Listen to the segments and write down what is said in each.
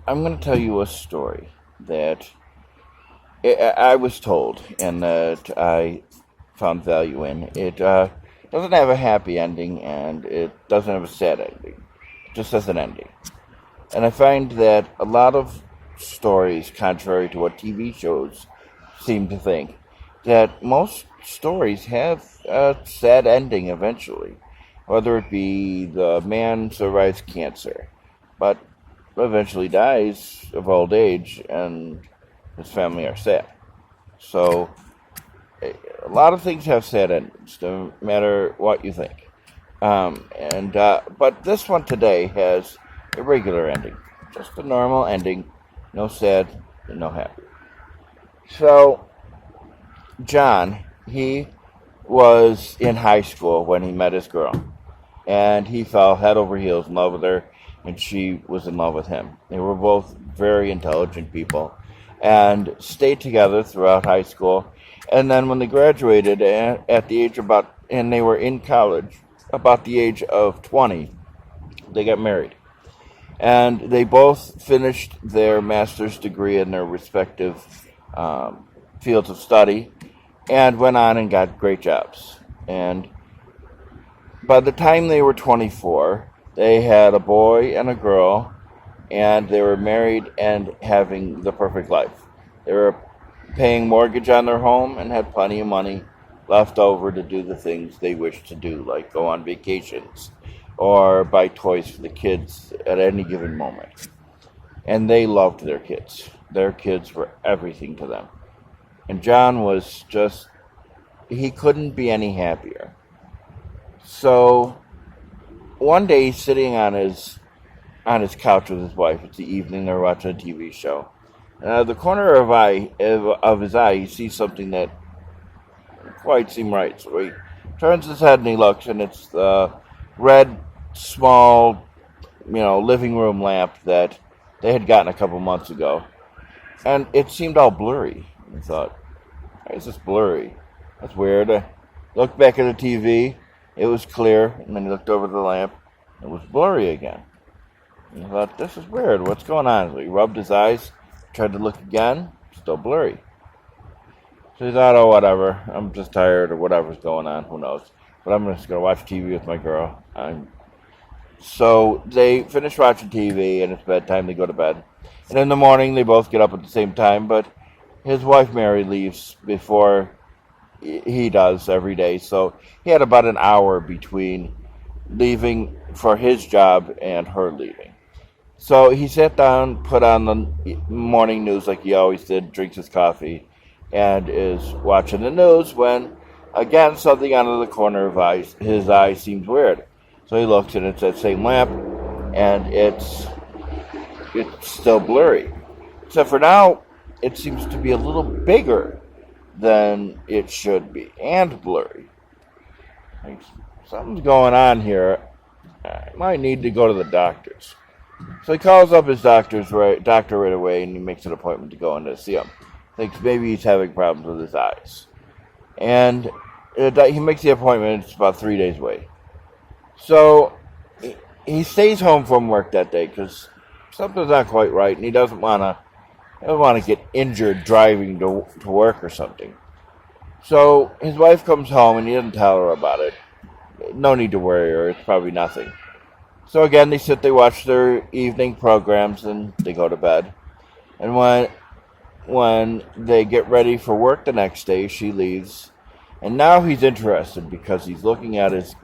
I'm going to tell you a story that I was told and that I found value in. It doesn't have a happy ending and it doesn't have a sad ending. It just has an ending. And I find that a lot of stories, contrary to what TV shows seem to think, that most stories have a sad ending eventually. Whether it be the man survives cancer, but eventually dies of old age and his family are sad. So a lot of things have sad endings, no matter what you think. But this one today has a regular ending, just a normal ending, no sad, and no happy. So John, he was in high school when he met his girl, and he fell head over heels in love with her, and she was in love with him. They were both very intelligent people, and stayed together throughout high school. And then when they graduated at the age about, and they were in college, about the age of 20, they got married. And they both finished their master's degree in their respective fields of study and went on and got great jobs. And by the time they were 24, they had a boy and a girl, and they were married and having the perfect life. They were paying mortgage on their home and had plenty of money left over to do the things they wished to do, like go on vacations or buy toys for the kids at any given moment. And they loved their kids. Their kids were everything to them. And John was just, he couldn't be any happier. So one day he's sitting on his couch with his wife. It's the evening, they're watching a TV show. And out of the corner of his eye, he sees something that doesn't quite seem right. So he turns his head and he looks, and it's the red, small, living room lamp that they had gotten a couple months ago. And it seemed all blurry. He thought, why is this blurry? That's weird. I looked back at the TV. It was clear. And then he looked over the lamp. It was blurry again. And he thought, this is weird. What's going on? So he rubbed his eyes, tried to look again. Still blurry. So he thought, oh, whatever. I'm just tired or whatever's going on. Who knows? But I'm just going to watch TV with my girl. So they finish watching TV, and it's bedtime. They go to bed. And in the morning, they both get up at the same time. But his wife, Mary, leaves before he does every day. So he had about an hour between leaving for his job and her leaving. So he sat down, put on the morning news like he always did, drinks his coffee, and is watching the news when, again, something out of the corner of his eye seems weird. So he looks, and it's that same lamp, and it's still blurry. Except for now, it seems to be a little bigger than it should be, and blurry. Like, something's going on here. I might need to go to the doctor's. So he calls up his doctor right away, and he makes an appointment to go in to see him. Thinks maybe he's having problems with his eyes. And he makes the appointment. It's about 3 days away. So he stays home from work that day because something's not quite right, and he doesn't want to get injured driving to work or something. So his wife comes home, and he doesn't tell her about it. No need to worry her. It's probably nothing. So again, they watch their evening programs, and they go to bed. And when they get ready for work the next day, she leaves. And now he's interested because he's looking at his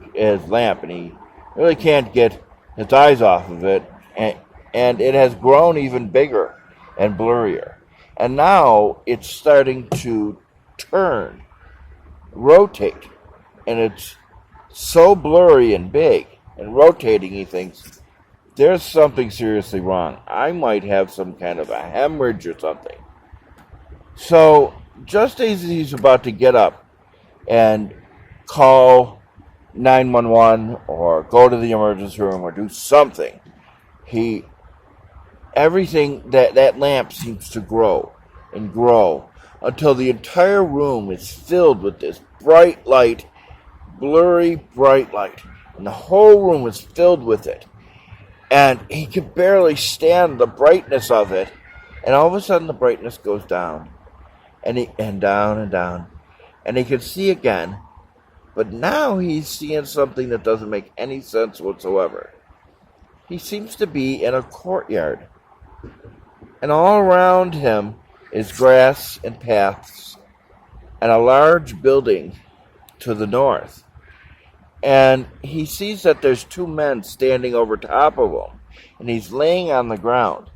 lamp, and he really can't get his eyes off of it. And it has grown even bigger and blurrier. And now it's starting to turn, rotate. And it's so blurry and big and rotating, he thinks, there's something seriously wrong. I might have some kind of a hemorrhage or something. So just as he's about to get up and call 911 or go to the emergency room or do something, everything that lamp seems to grow and grow until the entire room is filled with this bright light, blurry bright light, and the whole room is filled with it. and he could barely stand the brightness of it. And all of a sudden, the brightness goes down, and down and down, and he could see again. But now he's seeing something that doesn't make any sense whatsoever. He seems to be in a courtyard, and all around him is grass and paths, and a large building to the north. And he sees that there's two men standing over top of him, and he's laying on the ground.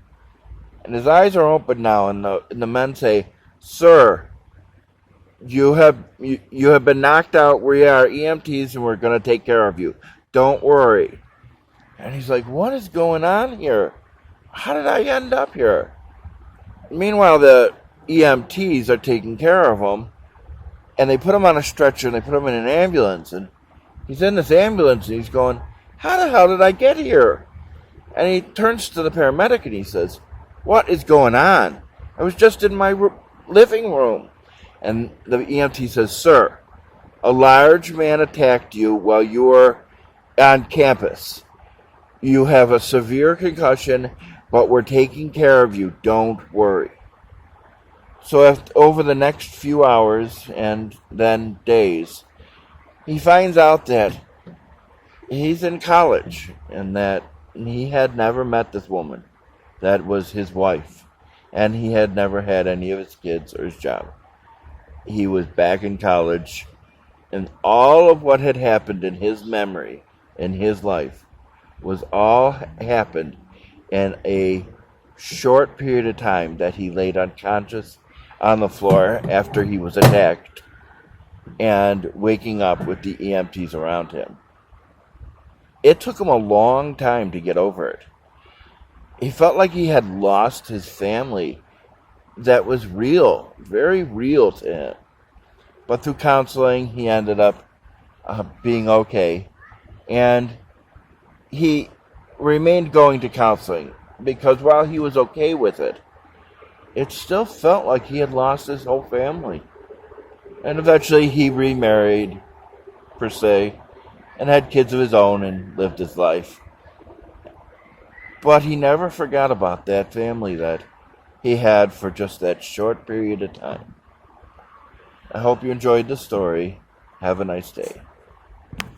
And his eyes are open now, and the men say, "Sir, you have been knocked out. We are EMTs, and we're going to take care of you. Don't worry." And he's like, "What is going on here? How did I end up here?" Meanwhile, the EMTs are taking care of him, and they put him on a stretcher, and they put him in an ambulance, and he's in this ambulance, and he's going, "How the hell did I get here?" And he turns to the paramedic, and he says, "What is going on? I was just in my living room." And the EMT says, "Sir, a large man attacked you while you were on campus. You have a severe concussion, but we're taking care of you. Don't worry." So over the next few hours and then days, he finds out that he's in college and that he had never met this woman that was his wife, and he had never had any of his kids or his job. He was back in college, and all of what had happened in his memory, in his life, was all happened in a short period of time that he laid unconscious on the floor after he was attacked and waking up with the EMTs around him. It took him a long time to get over it. He felt like he had lost his family that was real, very real to him. But through counseling, he ended up being okay. And he remained going to counseling because while he was okay with it, it still felt like he had lost his whole family. And eventually he remarried, per se, and had kids of his own and lived his life. But he never forgot about that family that he had for just that short period of time. I hope you enjoyed the story. Have a nice day.